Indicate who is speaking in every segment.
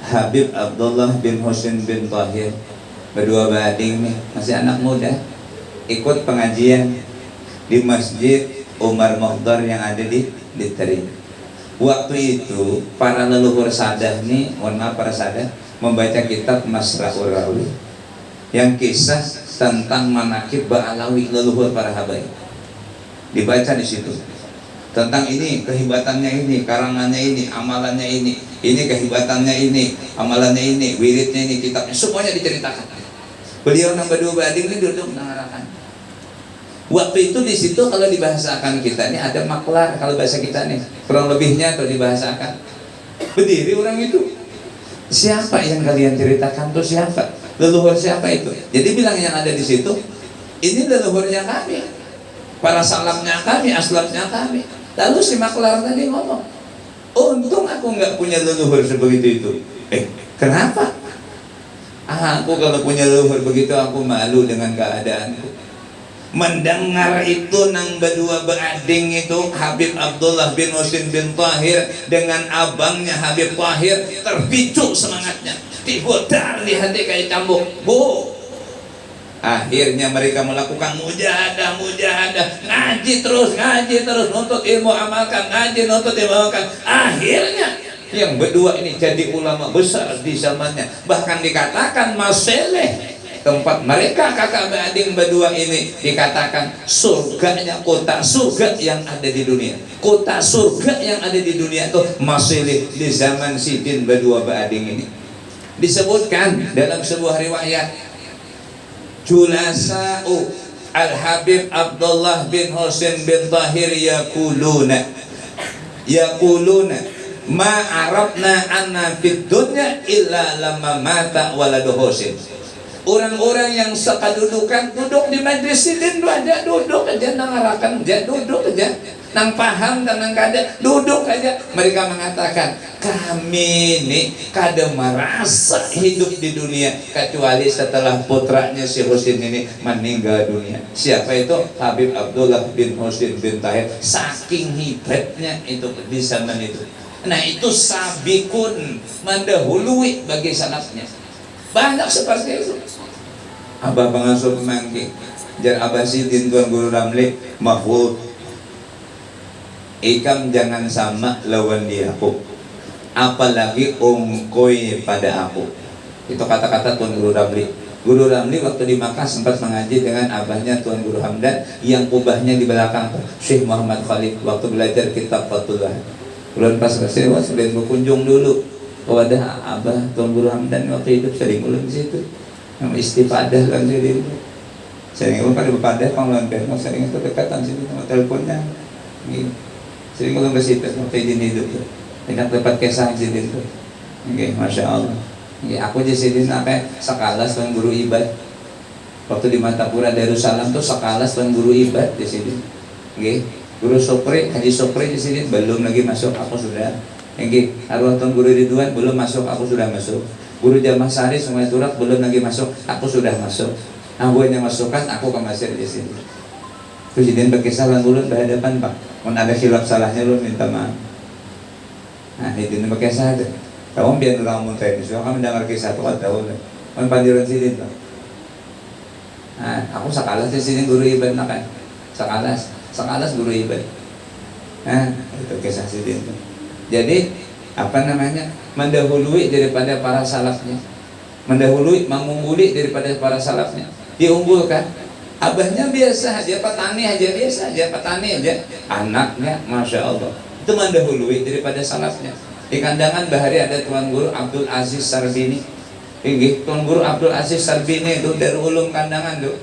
Speaker 1: Habib Abdullah bin Husain bin Tahir, berdua bading nih, masih anak muda, ikut pengajian di Masjid Umar Mokhtar yang ada di Teri. Waktu itu para leluhur sadah nih, mohon maaf para sadah, membaca kitab Masrahur Rawi yang kisah tentang manakib Ba'alawi, leluhur para habaib. Dibaca di situ tentang ini, kehebatannya ini, karangannya ini, amalannya ini kehebatannya ini, amalannya ini, wiridnya ini, kitabnya, semuanya diceritakan. Beliau nambah dua bading ini duduk mengarahkan. Waktu itu di situ kalau dibahasakan kita ini ada maklar, kalau bahasa kita nih kurang lebihnya kalau dibahasakan. Berdiri orang itu, siapa yang kalian ceritakan tuh siapa? Leluhur siapa itu? Jadi bilang yang ada di situ, ini leluhurnya kami, para salafnya kami, aslafnya kami. Lalu si maklar tadi ngomong, untung aku nggak punya leluhur sebegitu itu. Kenapa? Aku kalau punya leluhur begitu aku malu dengan keadaanku. Mendengar itu nang berdua berading itu Habib Abdullah bin Husain bin Tahir dengan abangnya Habib Tahir terpicu semangatnya, diputar di hati kayak cambuk. Bu, akhirnya mereka melakukan mujahadah, ngaji terus, nuntut ilmu amalkan, ngaji nuntut ilmu amalkan. Akhirnya yang berdua ini jadi ulama besar di zamannya. Bahkan dikatakan Maseleh, tempat mereka kakak berading berdua ini, dikatakan surganya, kota surga yang ada di dunia. Kota surga yang ada di dunia itu Maseleh di zaman Sidin berdua berading ini. Disebutkan dalam sebuah riwayat, Julasa'u Al-Habib Abdullah bin Husain bin Tahir yaquluna ma arabna anna fid dunya illa lamma mata waladu Husain. Orang-orang yang sekadudukan duduk di majlis sidin aja, duduk aja nangarakan aja, duduk aja nang paham dan nang kada duduk aja. Mereka mengatakan kami ini kada merasa hidup di dunia kecuali setelah putranya si Husain ini meninggal dunia. Siapa itu? Habib Abdullah bin Husain bin Tahir. Saking hebatnya itu di zaman itu. Nah itu sabikun, mendahului bagi salafnya. Banyak seperti itu. Abah pengasuh pemangki jar Abah Sidin Tuan Guru Ramli mahfud, ikam jangan sama lawan dia aku, apalagi ongkoi pada aku. Itu kata-kata Tuan Guru Ramli. Guru Ramli waktu di Makkah sempat mengaji dengan abahnya Tuan Guru Hamdan yang ubahnya di belakang Syekh Muhammad Khalid waktu belajar kitab Fatullah. Bulan pas kesini sering berkunjung dulu kepada abah Tuan Guru Hamdan waktu hidup, sering ulun di situ. Yang istifadah kan jadi sering ulun pada berpadah panggilan mau sering itu dekatan situ sama teleponnya. Sering ulun ke situ waktu izin hidup tuh. Dekat tempat kesah izin itu. Oke, masya Allah. Aku di sini sampai sekalas Tuan Guru Ibad. Waktu di Matapura Darussalam tuh sekalas Tuan Guru Ibad di sini. Oke, Guru Sopri, Haji Sopri di sini belum lagi masuk, aku sudah. Oke, arwah Tuan Guru Ridwan belum masuk, aku sudah masuk. Guru Jamah Sari Sungai Turak belum lagi masuk, aku sudah masuk. Yang masukkan aku ke masjid di sini. Presiden berkisah ulun berhadapan Pak. Mun ada khilaf salahnya ulun minta maaf. Nah, itu berkisah ada. Kamu biar orang mun tadi, so kamu dengar kisah itu kan tahu lah. Mun pandiran sidin Pak. Nah, aku sakalas di sini Guru Ibad kan. Sakalas Guru Ibad. Nah, itu kisah sidin tuh. Jadi apa namanya, mendahului daripada para salafnya, mengungguli daripada para salafnya, diunggulkan. Abahnya biasa aja, petani aja, anaknya masya Allah itu mendahului daripada salafnya. Di kandangan bahari ada Tuan Guru Abdul Aziz Sarbini. Tuan Guru Abdul Aziz Sarbini itu dari ulum kandangan tuh.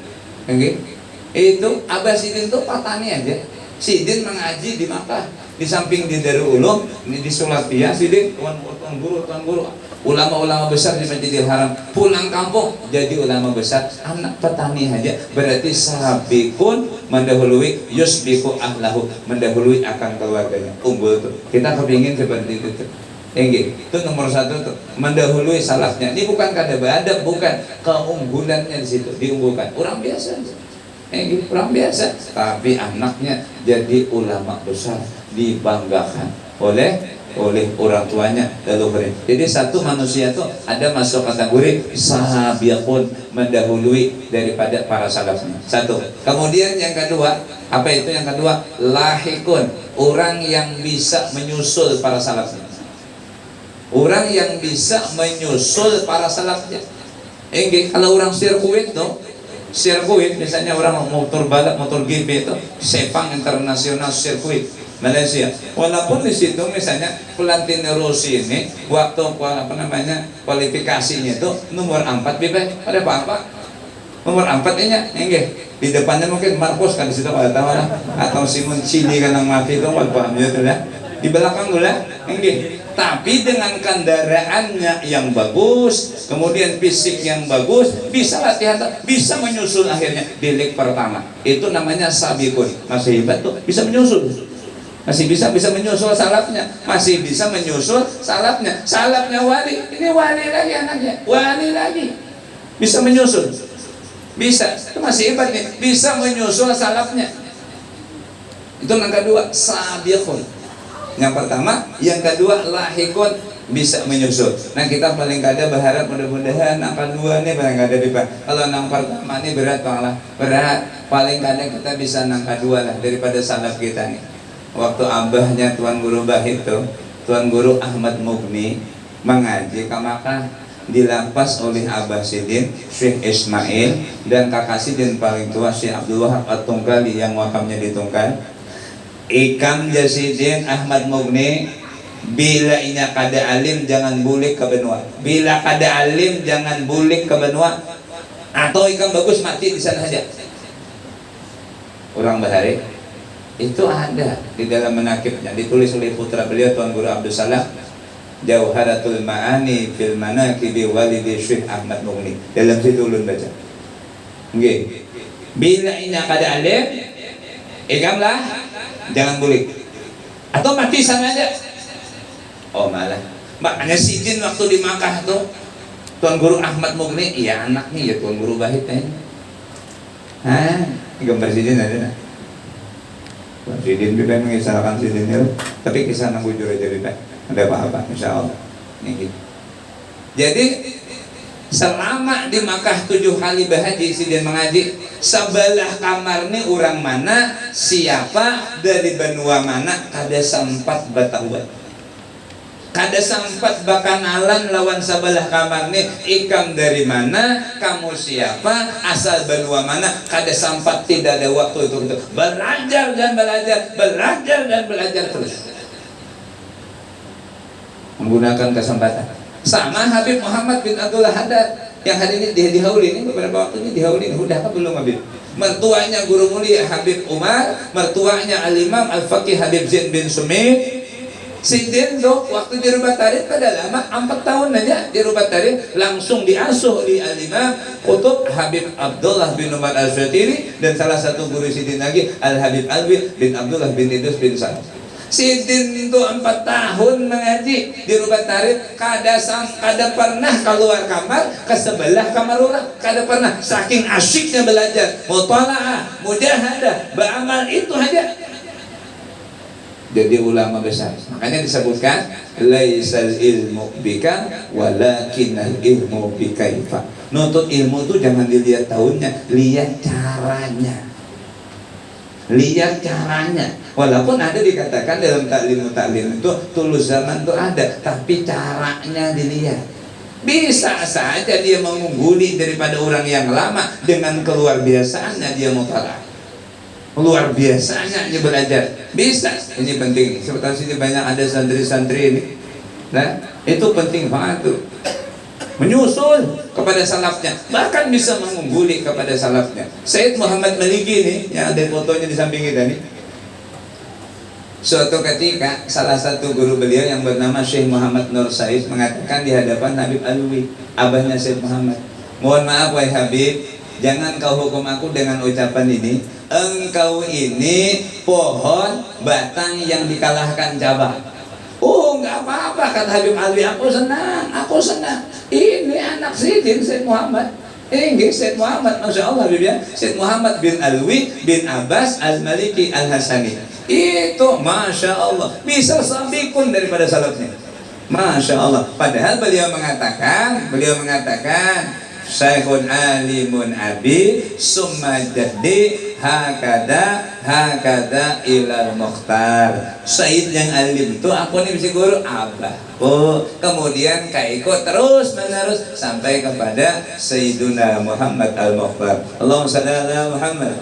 Speaker 1: Itu Abah Sidin tuh petani aja. Sidin mengaji di Makkah, di samping di Darul Ulum, ini di Sulatia. Sidin tuan guru ulama-ulama besar di Masjidil Haram, pulang kampung jadi ulama besar, anak petani aja. Berarti sabikun mendahului yusbiku ahlahu, mendahului akan keluarganya, unggul tuh. Kita kepingin seperti itu tuh. Itu nomor satu tuh, mendahului salafnya. Ini bukan kada beradab, bukan, keunggulannya di situ diunggulkan. Orang biasa aja. Orang biasa, tapi anaknya jadi ulama besar, dibanggakan oleh oleh orang tuanya leluhurnya. Jadi satu manusia itu ada masuk kategori sabiqun, mendahului daripada para salafnya. Satu. Kemudian yang kedua, apa itu yang kedua? Lahikun, orang yang bisa menyusul para salafnya. Orang yang bisa menyusul para salafnya. Kalau orang sirkuit tuh, sirkuit misalnya orang motor balap, motor GP itu Sepang Internasional Sirkuit Malaysia. Walaupun di situ misalnya Valentino Rossi ini waktu kualifikasinya itu nomor 4 bebas pada apa? Nomor 4 nya, di depannya mungkin Marcos kan di situ kalau tahu lah, atau Simon Chili kan yang mati itu kalau paham ya lah. Di belakang dulu lah, tapi dengan kendaraannya yang bagus, kemudian fisik yang bagus, bisa latihan, bisa menyusul akhirnya di leg pertama. Itu namanya sabikun. Masih hebat tuh, bisa menyusul. Masih bisa menyusul salafnya, masih bisa menyusul salafnya. Salafnya wali, ini wali lagi anaknya, wali lagi. Bisa menyusul. Bisa, itu masih hebat nih, bisa menyusul salafnya. Itu yang kedua, sabiqun. Yang pertama, yang kedua lahikun, bisa menyusul. Nah kita paling kada berharap mudah-mudahan yang kedua nih paling kada pipa. Kalau yang pertama nih berat lah, berat. Paling kada kita bisa yang kedua lah daripada salaf kita nih. Waktu abahnya Tuan Guru Bahit tuh, Tuan Guru Ahmad Mugni mengaji ke Makkah, dilampas oleh Abah Sidin, Syekh Ismail, dan kakak Sidin paling tua Syekh Abdul Wahab At-Tunggali yang wakamnya di Tunggal. Ikam Jasidin Ahmad Mugni, bila inya kada alim jangan bulik ke benua. Bila kada alim jangan bulik ke benua. Atau ikam bagus mati di sana saja. Orang Bahari itu ada di dalam menakibnya, ditulis oleh putra beliau Tuan Guru Abdul Salam, Jauharatul Ma'ani fil Manaqibi Walidi Syekh Ahmad Mugni. Dalam situ ulun baca. Bila inya kada alim, ikamlah jangan bulik atau mati sana aja. Oh malah makanya Sidin waktu di Makkah tuh Tuan Guru Ahmad Mugni, iya anaknya ya Tuan Guru Bahit gambar Sidin ada nah. Sidin juga mengisahkan Sidin itu, tapi kisah nang bujur aja tidak ada apa-apa insya Allah ini. Jadi selama di Makkah 7 kali berhaji Sidin mengaji, sebelah kamar ni orang mana, siapa, dari benua mana, kada sempat batahuan, kada sempat bakanalan lawan sebelah kamar ni, ikam dari mana, kamu siapa, asal benua mana, kada sempat, tidak ada waktu itu belajar dan belajar, belajar dan belajar terus menggunakan kesempatan. Sama Habib Muhammad bin Abdullah Haddad yang hari ini di Hauli ini, beberapa waktu ini di Hauli ini udah apa belum Habib? Mertuanya Guru Mulia Habib Umar, mertuanya Al-Imam Al-Faqih Habib Zain bin Sumit. Sidin dok waktu di Rubat Tarif pada lama 4 tahun aja di Rubat Tarif, langsung diasuh di Al-Imam Qutub Habib Abdullah bin Umar Al-Syatiri, dan salah satu guru Sidin lagi Al-Habib Alwi bin Abdullah bin Idrus bin Salam. Sidin itu 4 tahun mengaji di Rubat Tarif, kada pernah keluar kamar ke sebelah kamar orang, kada pernah, saking asyiknya belajar, mutalaah, mujahadah, beramal itu aja. Jadi ulama besar, makanya disebutkan laisal ilmu bika walakinal ilmu bikaifa. Nuntut ilmu itu jangan dilihat tahunnya, lihat caranya. Lihat caranya. Walaupun ada dikatakan dalam taklim itu tulus zaman itu ada, tapi caranya dilihat. Bisa saja dia mengungguli daripada orang yang lama dengan keluar biasaannya dia mutalaah, luar biasanya dia belajar. Bisa. Ini penting. Seperti sini banyak ada santri-santri ini. Nah, itu penting banget tuh. Menyusul kepada salafnya, bahkan bisa mengungguli kepada salafnya. Sayyid Muhammad Maliki nih, yang ada fotonya di samping kita nih. Suatu ketika salah satu guru beliau yang bernama Syekh Muhammad Nur Said mengatakan di hadapan Habib Alwi, abahnya Syekh Muhammad, mohon maaf wahai Habib, jangan kau hukum aku dengan ucapan ini. Engkau ini pohon batang yang dikalahkan cabang. Oh nggak apa-apa kata Habib Alwi, aku senang, aku senang. Ini anak Sidin Syekh Muhammad. Ini Syekh Muhammad, Masya Allah Habib ya. Syekh Muhammad bin Alwi bin Abbas Al-Maliki Al-Hasani. Itu Masya Allah bisa sabikun daripada salafnya. Masya Allah. Padahal beliau mengatakan Syekhun alimun abi summa jaddi hakada ilal mukhtar. Said yang alim itu aku nih bisa guru abahku, kemudian kaiko terus menerus sampai kepada Sayyiduna Muhammad al-Mukhtar. Allahumma shalli ala Muhammad.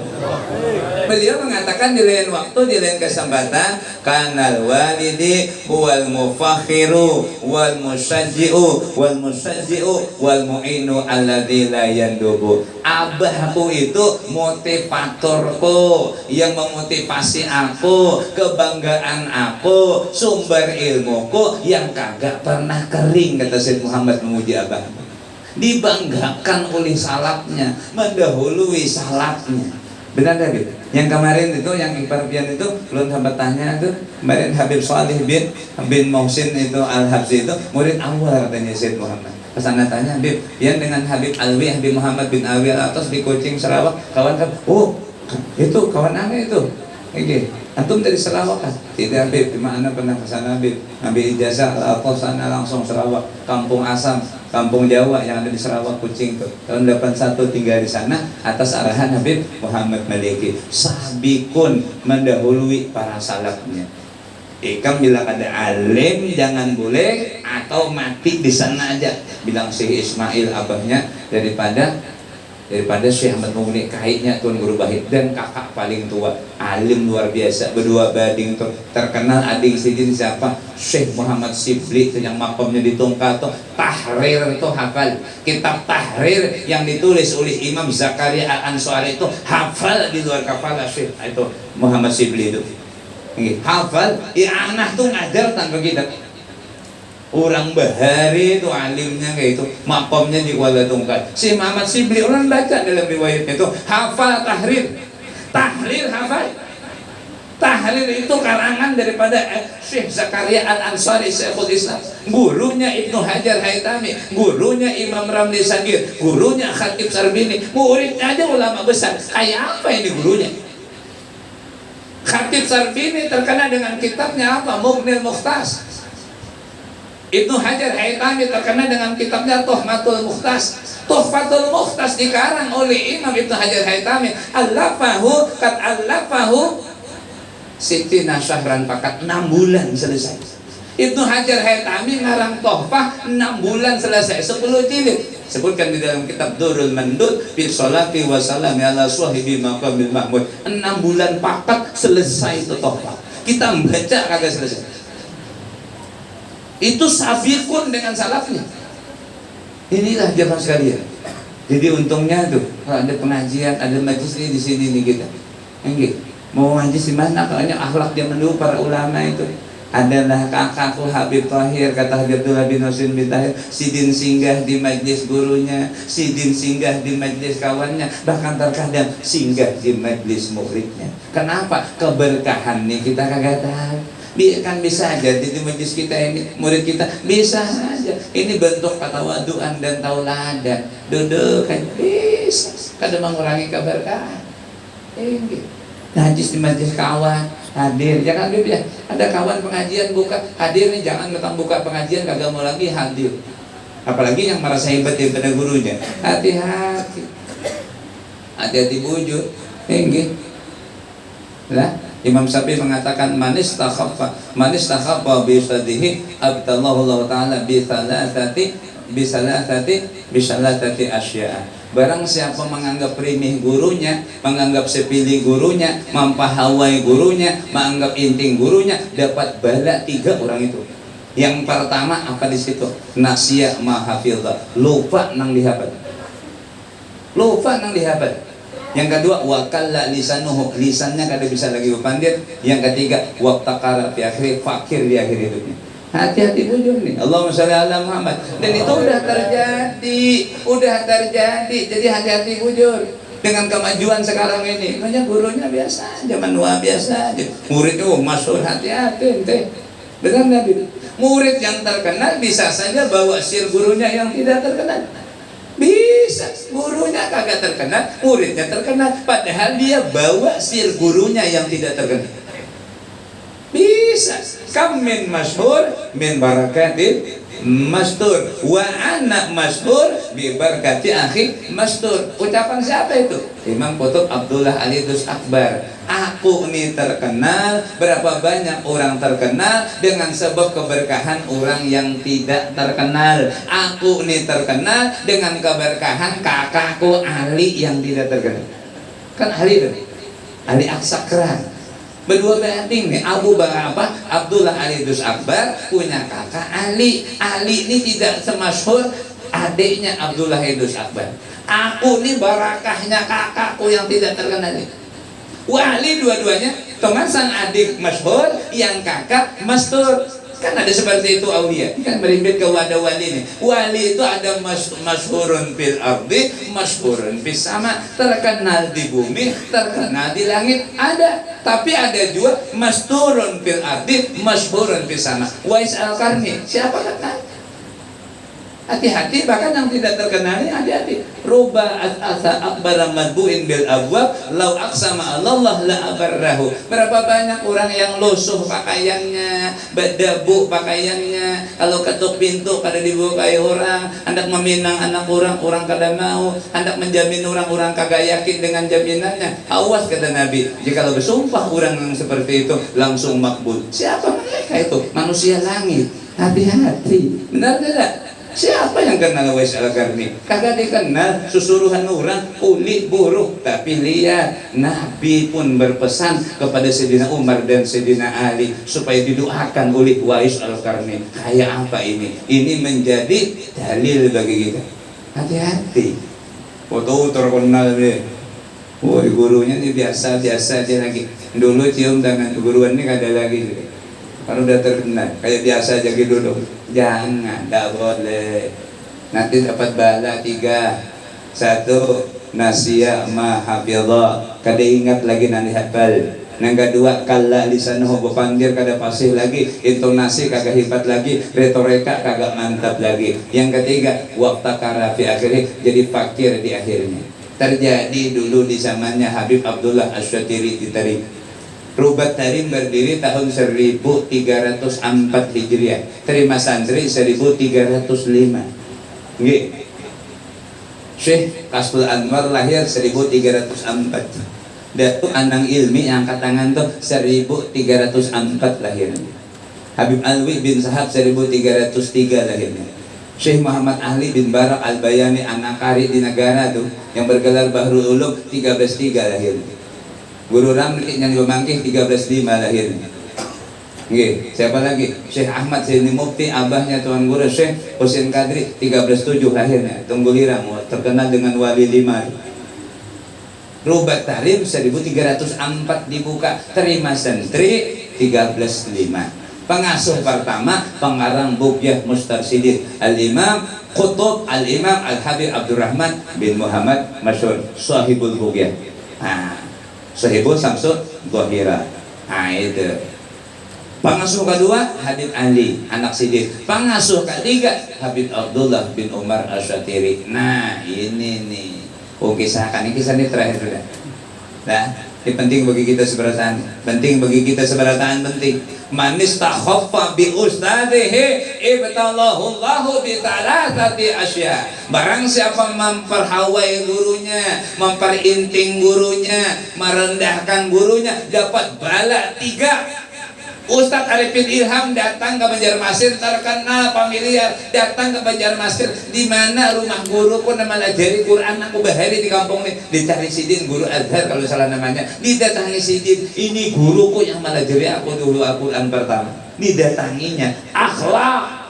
Speaker 1: Beliau mengatakan di lain waktu, di lain kesempatan, kanal walidi wal mufakhiru wal musajji'u wal mu'inu alladzi la yandubu. Abahku itu motivatorku, yang memotivasi aku, kebanggaan aku, sumber ilmuku yang kagak pernah kering, kata Syekh Muhammad memuji abah. Dibanggakan oleh salafnya, mendahului salafnya. Benar Habib? Yang kemarin itu, yang Iparpian itu, belum sempat tanya itu, kemarin Habib Salih bin Muhsin itu Al-Habsi itu, murid awal katanya Syekh Muhammad. Pas anda tanya, Habib, yang dengan Habib Alwi, Habib Muhammad bin Alwi Al-Atas di Kucing Sarawak, kawan kan, oh, itu kawan anda itu. Oke, antum dari Sarawak kan? Tidak Habib, cuma anda pernah ke sana Habib, ambil ijazah Al-Atas sana langsung Sarawak, Kampung Asam, Kampung Jawa yang ada di Sarawak Kucing tuh. Tahun 81 tinggal di sana atas arahan Habib Muhammad Maliki. Sabikun, mendahului para salafnya. Ikam bilang ada alim jangan boleh atau mati di sana aja. Bilang Syekh Ismail abahnya daripada Syekh Ahmad Mugni kaitnya Tuan Guru Bahid, dan kakak paling tua alim luar biasa, berdua bading tuh terkenal adik sidin siapa? Syekh Muhammad Sibli itu yang makamnya di Tungkato. Tahrir itu hafal, kitab Tahrir yang ditulis oleh Imam Zakaria Al-Ansari itu hafal di luar kepala Syekh itu Muhammad Sibli itu hafal. Anak tuh ngajar tanpa kitab. Orang Bahari itu alimnya kayak itu, makomnya di Kuala Tungkal. Si Muhammad Sibli orang baca dalam riwayatnya itu hafal Tahrir hafal. Tahrir itu karangan daripada Syekh Zakaria Al-Ansari Syekhul Islam, gurunya Ibnu Hajar Haytami, gurunya Imam Ramli Sagir, gurunya Khatib Sarbini, muridnya aja ulama besar. Kayak apa ini gurunya? Khatib Sarbini terkenal dengan kitabnya apa? Mughnil Mukhtas. Ibnu Hajar Haytami terkenal dengan kitabnya Tuhfatul Mukhtas. Tuhfatul Mukhtas dikarang oleh Imam Ibnu Hajar Haytami. Allafahu Sitina Syahran, pakat 6 bulan selesai. Ibnu Hajar Haytami ngarang Tuhfah 6 bulan selesai, 10 jilid. Sebutkan di dalam kitab Durul Mandud fi sholati wa salami ala sahibi maqamil mahmud. 6 bulan pakat selesai itu Tuhfah. Kita membaca kagak selesai. Itu sabikun dengan salafnya. Inilah jemaah sekalian. Jadi untungnya tuh kalau ada pengajian, ada majlis di sini nih kita. Enggak. Mau majlis di mana? Kalanya akhlak zaman dulu para ulama itu. Adalah kakakku Habib Tahir, kata Abdullah bin Husain bin Tahir, sidin singgah di majlis gurunya, sidin singgah di majlis kawannya, bahkan terkadang singgah di majlis muridnya. Kenapa? Keberkahan nih kita kagak tahu. Kan bisa aja di majlis kita ini, murid kita bisa aja. Ini bentuk ketawaduan dan tauladan. Duduk kan bisa, kadang mengurangi keberkahan. Ini najis di majlis kawan, hadir. Jangan ya, ada kawan pengajian buka, hadir nih, jangan mentang buka pengajian kagak mau lagi hadir. Apalagi yang merasa hebat daripada gurunya. Hati-hati. Hati-hati bujur. Ini lah. Imam Syafi'i mengatakan manis takhaffa bi sadihi abtallahu Allah taala bi salatati asya. Barang siapa menganggap remeh gurunya, menganggap sepilih gurunya, mempahawai gurunya, menganggap inting gurunya, dapat bala 3 orang itu. Yang pertama apa di situ? Nasya ma hafidha, lupa nang dihafal. Yang kedua, wakalla lisanuhu, lisannya kada bisa lagi berpandit. Yang ketiga, waqtaqara fi akhir, fakir di akhir hidupnya. Hati-hati bujur nih. Allahumma sholli ala Muhammad. Dan itu udah terjadi. Jadi hati-hati bujur. Dengan kemajuan sekarang ini, banyak gurunya biasa, zaman tua biasa aja. Murid itu masuk, hati-hati ente. Benar Nabi. Murid yang terkenal bisa saja bawa sir gurunya yang tidak terkenal. Bisa, gurunya kagak terkenal, muridnya terkenal, padahal dia bawa sir gurunya yang tidak terkenal. bisa. Kam min masyhur min barakatin mastur wa anak mastur bi barakati akhi mastur. Ucapan siapa itu? Imam Qutb Abdullah Al-Idrus Akbar. Aku ini terkenal, berapa banyak orang terkenal dengan sebab keberkahan orang yang tidak terkenal. Aku ini terkenal dengan keberkahan kakakku Ali yang tidak terkenal. Kan Ali itu, Ali Aksakran. Berdua banding nih, Abu Bakar Abdullah Al-Idrus Akbar punya kakak Ali. Ali ini tidak semasyhur adiknya Abdullah Al-Idrus Akbar. Aku ini barakahnya kakakku yang tidak terkenal ini. Wali dua-duanya, teman sang adik masyhur, yang kakak mastur. Kan ada seperti itu aulia. Kan merimbit ke wadah wali ini. Wali itu ada masyhurun fil ardi, masyhurun fis sama, terkenal di bumi, terkenal di langit. Ada. Tapi ada juga masturun fil ardi, masyhurun fis sama. Wais Al-Qarni, siapa kenal? Hati-hati, bahkan yang tidak terkenal ini hati-hati. Ruba asa akbar madbuin bil abwab lau aksama Allah la abarrahu. Berapa banyak orang yang lusuh pakaiannya, badabu pakaiannya, kalau ketuk pintu kada dibukai orang, hendak meminang anak orang kada mau, hendak menjamin orang kagak yakin dengan jaminannya. Awas kata Nabi, jika kalau bersumpah orang yang seperti itu langsung makbul. Siapa mereka itu? Manusia langit. Hati-hati. Benar tidak? Siapa yang kenal Wais Al-Qarni? Kagak dikenal, susuruhan orang, uli buruk. Tapi lihat, Nabi pun berpesan kepada Sayyidina Umar dan Sayyidina Ali supaya didoakan oleh Wais Al-Qarni. Kayak apa ini? Ini menjadi dalil bagi kita. Hati-hati. Foto terkenal deh. Woi, gurunya ini biasa-biasa aja lagi. Dulu cium tangan guruan ini kada lagi. Kalau udah terkenal, kayak biasa aja gitu dulu. Jangan, tidak boleh. Nanti dapat bala 3. 1, nasiya ma hafidha, kada ingat lagi nanti hafal. Yang kedua, kalla lisanuhu, bepanggil kada fasih lagi, intonasi kagak hebat lagi, retorika kagak mantap lagi. Yang ketiga, waqtakara fi akhirih, jadi fakir di akhirnya. Terjadi dulu di zamannya Habib Abdullah Asy-Syatiri ditarik. Rubat Tarim berdiri tahun 1304 Hijriah. Terima santri 1305. Nggih. Syekh Kasbul Anwar lahir 1304. Datu Anang Ilmi angkat tangan tuh 1304 lahirnya. Habib Alwi bin Sahab 1303 lahirnya. Syekh Muhammad Ali bin Barak Al-Bayani Anakari di negara tuh yang bergelar Bahrul Ulum 1303 lahirnya. Guru Ramli yang dimangkih 1305 lahirnya. Nggih, siapa lagi? Syekh Ahmad Zaini Mufti, abahnya Tuan Guru Syekh Husin Kadri 1307 lahirnya. Tunggulirang terkenal dengan wali 5. Rubat Tarim 1304 dibuka, terima santri 1305. Pengasuh pertama pengarang Bugyah Mustarsidin Al-Imam Qutb Al-Imam Al-Habib Abdurrahman bin Muhammad masyhur Sahibul Bugyah. Sahibul Samsul Dhahira. Itu. Pengasuh kedua Habib Ali anak Siddiq. Pengasuh ketiga Habib Abdullah bin Umar Asy-Syatiri. Nah, ini nih. Kisah ini terakhir sudah. Nah, ini penting bagi kita seberataan. Penting bagi kita seberataan penting. Manis takhaffa bi ustadihi ibtalahu Allahu bi thalathati asya. Barang siapa memperhawai gurunya, memperinting gurunya, merendahkan gurunya, dapat bala 3. Ustadz Arifin Ilham datang ke Banjarmasin, terkenal familiar, datang ke Banjarmasin, di mana rumah guru pun nama lajari Quran aku bahari di kampung ini, dicari Sidin guru Azhar kalau salah namanya, didatangi Sidin, ini guruku yang melajari aku dulu Al-Quran pertama, didatanginya, akhlak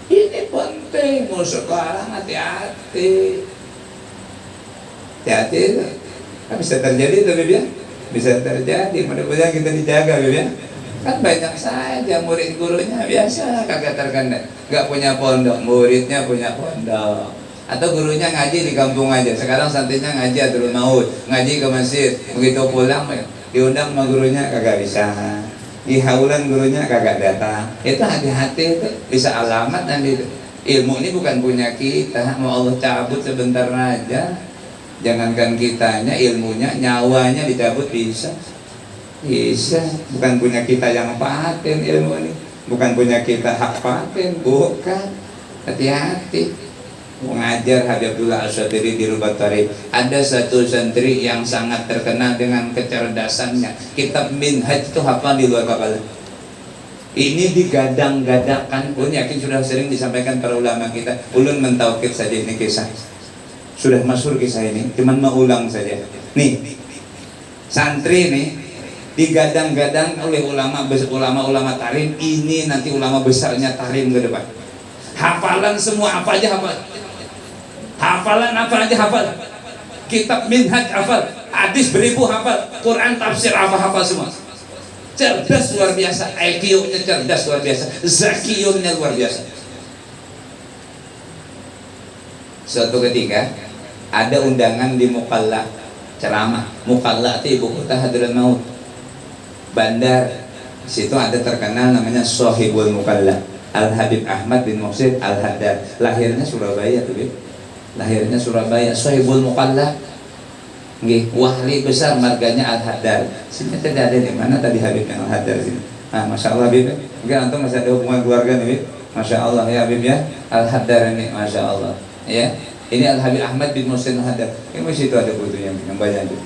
Speaker 1: ini penting, mau sekarang hati-hati, bisa terjadi itu ya. Bisa terjadi, mudah-mudahan kita dijaga ya. Kan banyak saja murid gurunya biasa kagak terkenal, gak punya pondok, muridnya punya pondok, atau gurunya ngaji di kampung aja. Sekarang santrinya ngaji Adrul Maut, ngaji ke masjid, begitu pulang diundang sama gurunya kagak bisa, dihaulan gurunya kagak datang. Itu hati-hati, itu bisa alamat nanti itu. Ilmu ini bukan punya kita, mau Allah cabut sebentar aja. Jangankan kitanya, ilmunya, nyawanya dicabut bisa. Bisa, bukan punya kita yang paten ilmu ini, bukan punya kita hak paten, bukan. Hati-hati. Mengajar Habib Abdullah Asyadiri di Rubat Tarif, ada satu santri yang sangat terkenal dengan kecerdasannya. Kitab Minhaj itu hafal di luar kepala. Ini digadang-gadangkan, ulun yakin sudah sering disampaikan para ulama kita. Ulun mentaukid saja ini kisah, sudah masyhur kisah ini, cuman mau ulang saja. Nih, santri nih digadang-gadang oleh ulama tarim, ini nanti ulama besarnya tarim ke depan. Hafalan semua apa aja hafal. Hafalan apa aja hafal. Kitab Minhaj hafal, hadis beribu hafal, Quran tafsir apa hafal semua. Cerdas luar biasa, IQ-nya cerdas luar biasa, zakiyunnya luar biasa. Suatu ketika ada undangan di Mukalla, ceramah. Mukalla itu ibu kota Hadramaut, bandar. Situ ada terkenal namanya Sohibul Mukalla, Al Habib Ahmad bin Muhsin Al Haddad. Lahirnya Surabaya tuh, lahirnya Surabaya. Sohibul Mukalla, nggih, wali besar marganya Al Haddad. Sini tidak ada di mana tadi Habib yang Al Haddad sini. Ah, masya Allah Habib. Mungkin antum masih ada hubungan keluarga nih, masya Allah ya Habib ya. Al Haddad ini, masya Allah. Ya, ini Al Habib Ahmad bin Muhsin Al Haddad. Ini masih itu ada fotonya yang banyak itu.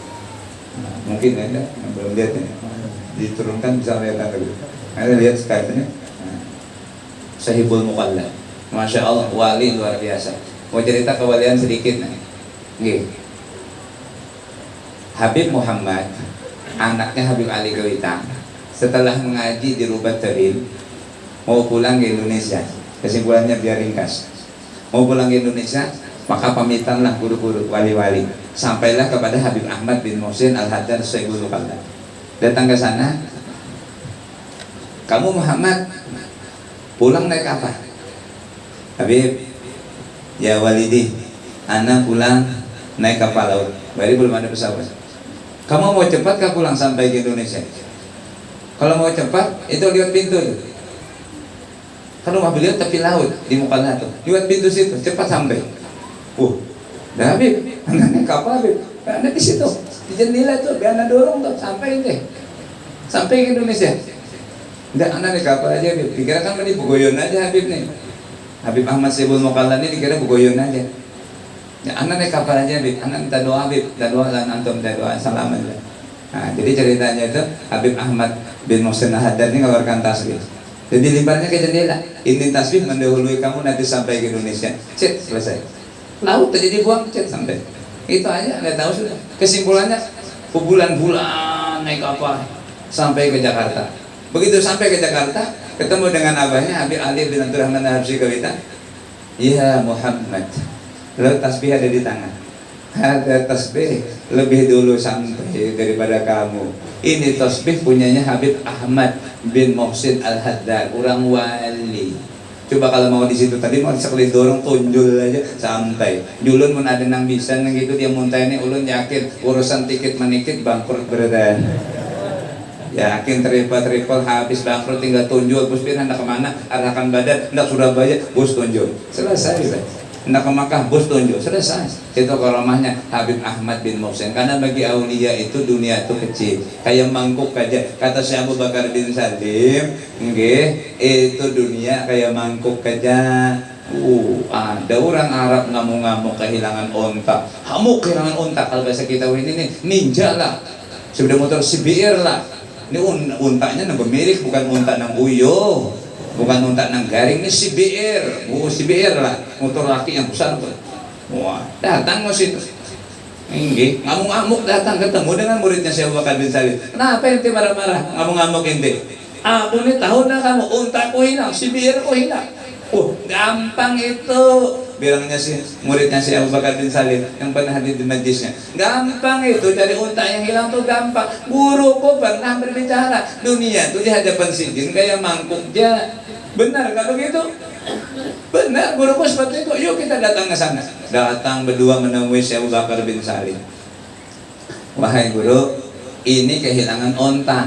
Speaker 1: Nah, mungkin ada yang belum lihat ini. Diturunkan bisa lihat lagi. Ada lihat Skype-nya. Sahibul Mukalla, masya Allah, wali luar biasa. Mau cerita kewalian sedikit nih. Nggih. Habib Muhammad, anaknya Habib Ali Gawita, setelah mengaji di Rubat Tarif, mau pulang ke Indonesia. Kesimpulannya biar ringkas. Mau pulang ke Indonesia, maka pamitanlah guru-guru wali-wali. Sampailah kepada Habib Ahmad bin Muhsin Al Haddad Sahibul Mukalla. Datang ke sana. Kamu Muhammad, pulang naik apa? Habib, ya walidi, anak pulang naik kapal laut. Baru belum ada pesawat. Kamu mau cepat kah pulang sampai ke Indonesia? Kalau mau cepat, itu lihat pintu. Kan rumah beliau tepi laut di Mukalla tuh. Lihat pintu situ, cepat sampai. Dah Habib, anak naik kapal Habib. Anak di situ, di jendela tuh, biar anak dorong tuh sampai deh. Sampai ke Indonesia. Enggak, anak naik kapal aja Habib. Dikira kan ini bugoyon aja Habib nih. Habib Ahmad Sahibul Mukalla ini dikira bugoyon aja. Ya, anak naik kapal aja Habib, anak minta doa Habib, minta doa dan antum minta doa, salam aja. Nah, jadi ceritanya itu Habib Ahmad bin Muhsin Al Haddad ini mengeluarkan tasbih. Jadi limparnya ke jendela. Ini tasbih mendahului kamu nanti sampai ke Indonesia. Cet, selesai. Laut terjadi buang, cet sampai. Itu aja, Anda tahu sudah. Kesimpulannya, bulan-bulan naik kapal sampai ke Jakarta. Begitu sampai ke Jakarta, ketemu dengan abahnya Habib Ali bin Abdurrahman Al-Habsyi Gawita. Ya Muhammad, lalu tasbih ada di tangan. Ada tasbih lebih dulu sampai daripada kamu. Ini tasbih punyanya Habib Ahmad bin Muhsin Al Haddad, orang wali. Coba kalau mau di situ tadi mau sekali dorong tunjul aja sampai. Julun mun ada nang bisa nang gitu dia muntah ini ulun yakin urusan tiket menikit bangkrut beredan. Yakin triple habis bangkrut tinggal tunjul bos pir hendak kemana arahkan badan hendak Surabaya bos tunjul selesai kan. Hendak ke Makkah bos tunjuk selesai. Itu karomahnya Habib Ahmad bin Muhsin. Karena bagi aulia itu dunia itu kecil, kayak mangkuk aja. Kata Syekh Abu Bakar bin Salim, nggih, itu dunia kayak mangkuk aja. Ada orang Arab ngamuk-ngamuk kehilangan onta. Kamu kehilangan onta, kalau bahasa kita ini nih ninja lah. Sudah motor CBR lah. Ini untanya nang pemilik, bukan unta nang uyo. Bukan unta nang garing, ini CBR. CBR lah, motor laki yang besar. Wah, datang ke situ. Nggih, ngamuk-ngamuk datang ketemu dengan muridnya Syekh Abu Bakar bin Salim. Kenapa ente marah-marah? Ngamuk-ngamuk ente. Aku ini tahu dah kamu, unta ku hilang, CBR ku hilang. Gampang itu. Bilangnya si muridnya Syekh Abu Bakar bin Salim yang pernah hadir di majlisnya. Gampang itu, cari unta yang hilang tuh gampang. Guruku pernah berbicara, dunia tuh di hadapan si jin kayak mangkuk aja. Benar kalau gitu? Benar, guruku seperti itu. Yuk kita datang ke sana. Datang berdua menemui Syekh Abu Bakar bin Salim. Wahai guru, ini kehilangan onta.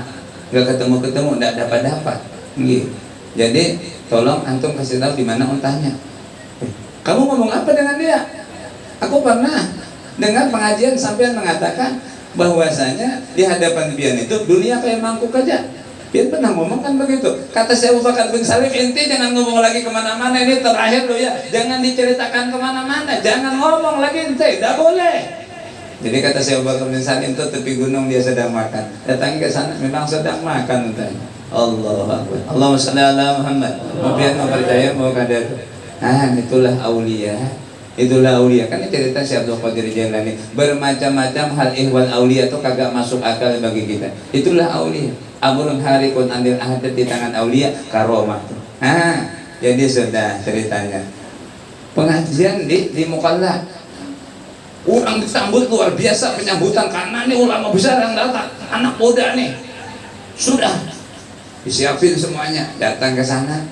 Speaker 1: Gak ketemu-ketemu, gak dapat-dapat. Gitu. Jadi tolong antum kasih tahu di mana ontanya. Kamu ngomong apa dengan dia? Aku pernah dengar pengajian sampean mengatakan bahwasanya di hadapan pian itu dunia kayak mangkuk aja. Pian pernah ngomong kan begitu. Kata Syekh Abu Bakar bin Salim, ente jangan ngomong lagi kemana-mana, ini terakhir lo ya. Jangan diceritakan kemana-mana, jangan ngomong lagi ente, tidak boleh. Jadi kata Syekh Abu Bakar bin Salim itu tepi gunung dia sedang makan. Datangi ke sana, memang sedang makan ente. Allahu Akbar. Allahumma shalli ala Muhammad. Pian mempercaya mau kadar. Itulah aulia. Itulah aulia. Kan ini cerita Syekh Abdul Qadir Jailani. Bermacam-macam hal ihwal aulia itu kagak masuk akal bagi kita. Itulah aulia. Amrun harikun anil ahadat di tangan aulia karomah. Jadi sudah ceritanya. Pengajian di Mukalla. Orang disambut luar biasa penyambutan karena ini ulama besar yang datang, anak muda nih. Sudah disiapin semuanya, datang ke sana.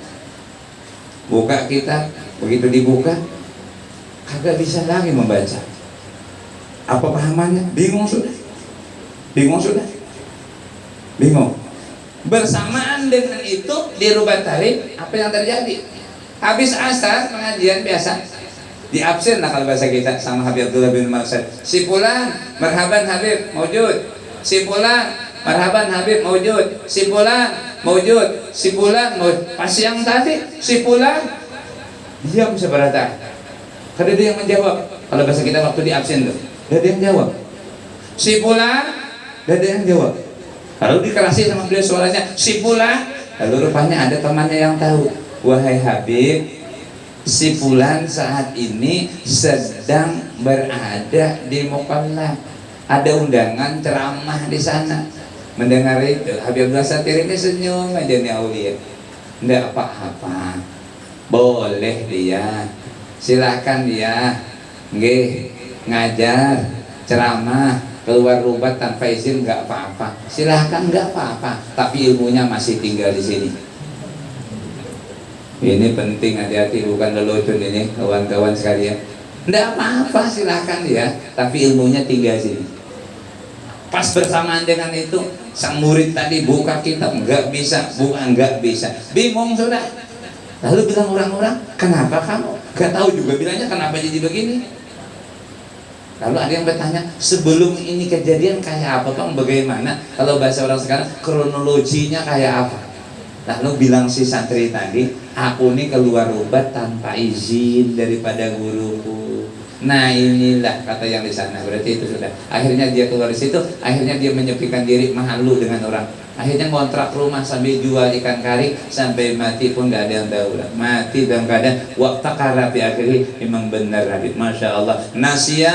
Speaker 1: Buka kitab, begitu dibuka kagak bisa lagi membaca. Apa pahamannya? Bingung sudah. Bingung. Bersamaan dengan itu di Rubat Tarif, apa yang terjadi? Habis asar pengajian biasa, di absen lah kalau bahasa kita sama Habib Abdullah bin Marsad. Si fulan, marhaban Habib, maujud. Si fulan, marhaban Habib, maujud. Si fulan, maujud. Si fulan, maujud. Pas yang tadi, si fulan diam sebentar. Kada dia yang menjawab. Kalau bahasa kita waktu di absen tuh, ada yang jawab. Si fulan, ada yang jawab. Lalu dikerasi sama beliau suaranya, si fulan. Lalu rupanya ada temannya yang tahu. Wahai Habib, si fulan saat ini sedang berada di Mukalla. Ada undangan ceramah di sana. Mendengar itu, Habib Abdul Satir ini senyum aja nih aulia. Enggak apa-apa. Boleh dia. Silakan dia. Nggih, ngajar, ceramah, keluar Rubat tanpa izin nggak apa-apa. Silahkan nggak apa-apa, tapi ilmunya masih tinggal di sini. Ini penting, hati-hati, bukan lelucon ini kawan-kawan sekalian. Nggak apa-apa, silahkan ya, tapi ilmunya tinggal di sini. Pas bersamaan dengan itu, sang murid tadi buka kitab, nggak bisa, nggak bisa, bingung sudah. Lalu bilang orang-orang, kenapa kamu? Gak tahu juga bilangnya kenapa jadi begini. Lalu ada yang bertanya, sebelum ini kejadian kayak apa Bang? Bagaimana? Kalau bahasa orang sekarang, kronologinya kayak apa? Lalu bilang si santri tadi, aku nih keluar Rubat tanpa izin daripada guruku. Nah inilah kata yang di sana, berarti itu sudah. Akhirnya dia keluar di situ, akhirnya dia menyepikan diri malu dengan orang. Akhirnya ngontrak rumah sambil jual ikan kari sampai mati pun gak ada yang tahu. Mati dalam keadaan waktu karapi akhirnya memang benar Habib, masya Allah. Nasya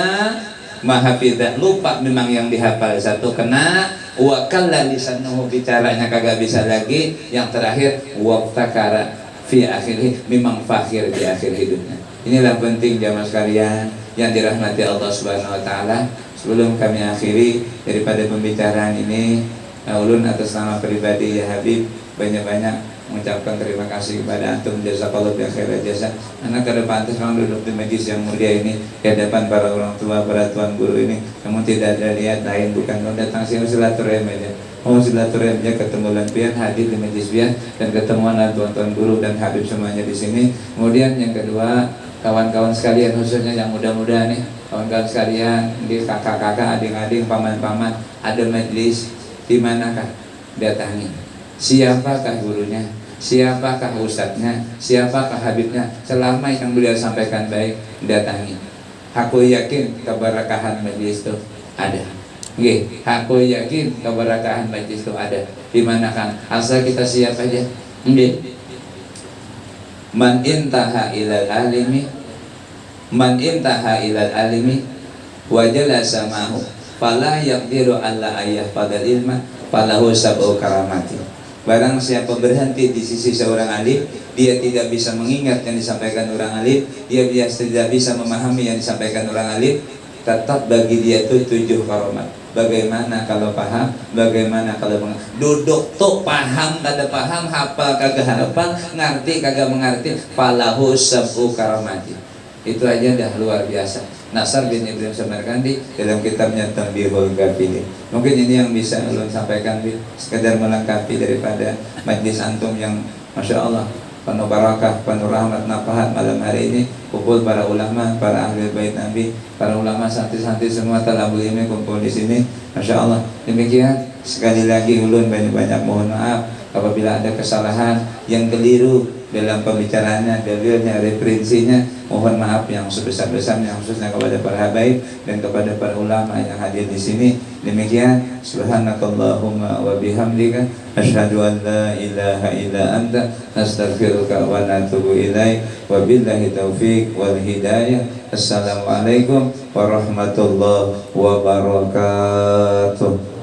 Speaker 1: mahafidah, lupa memang yang dihafal satu kena. Wakalla lisanuhu, bicaranya kagak bisa lagi. Yang terakhir waktu karapi akhirnya memang fakhir di akhir hidupnya. Inilah penting jamaah sekalian yang dirahmati Allah Subhanahu Wa Taala. Sebelum kami akhiri daripada pembicaraan ini, ulun atas nama pribadi ya Habib banyak-banyak mengucapkan terima kasih kepada antum, jazakallahu bi khairan jasa. Anak kada pantas orang duduk di majlis yang mulia ini di hadapan para orang tua, para tuan guru ini. Namun tidak ada lihat lain bukan mau datang sini silaturahim aja. Mau silaturahim aja, ketemu lampian hadir di majlis bian dan ketemuan tuan-tuan guru dan Habib semuanya di sini. Kemudian yang kedua, kawan-kawan sekalian khususnya yang muda-muda nih, kawan-kawan sekalian, di kakak-kakak, adik-adik, paman-paman, ada majlis di manakah datangi, siapakah gurunya, siapakah ustadznya, siapakah habibnya, selama yang beliau sampaikan baik, datangi. Aku yakin keberkahan majlis itu ada. Nggih, aku yakin keberkahan majlis itu ada. Di mana kan? Asal kita siap aja. Nggih. Man intaha ilal alimi, man intaha ilal alimi wa jalasa ma'hu fala yaqdiru alla ayah pada ilma falahu sab'u karamati. Barang siapa berhenti di sisi seorang alim, dia tidak bisa mengingat yang disampaikan orang alim, dia tidak bisa memahami yang disampaikan orang alim, tetap bagi dia itu 7 karamat. Bagaimana kalau paham, bagaimana kalau duduk tuh paham kada paham, hafal kagak hafal, ngerti kagak mengerti, falahu sab'u karamati. Itu aja dah luar biasa. Nasar bin Ibrahim Samarkandi dalam kitabnya Tanbihul Ghafilin. Mungkin ini yang bisa ulun sampaikan, sekedar melengkapi daripada majlis antum yang masya Allah penuh barakah, penuh rahmat, nafahat malam hari ini. Kumpul para ulama, para ahli bait Nabi, para ulama santri-santri semua talabul ilmi kumpul di sini. Masya Allah. Demikian sekali lagi ulun banyak-banyak mohon maaf apabila ada kesalahan yang keliru dalam pembicaraannya, dalilnya, referensinya, mohon maaf yang sebesar-besarnya khususnya kepada para habaib dan kepada para ulama yang hadir di sini. Demikian, subhanakallahumma wa bihamdika asyhadu an la ilaha illa anta astaghfiruka wa atubu ilaik wa billahi taufiq wal hidayah. Assalamualaikum warahmatullahi wabarakatuh.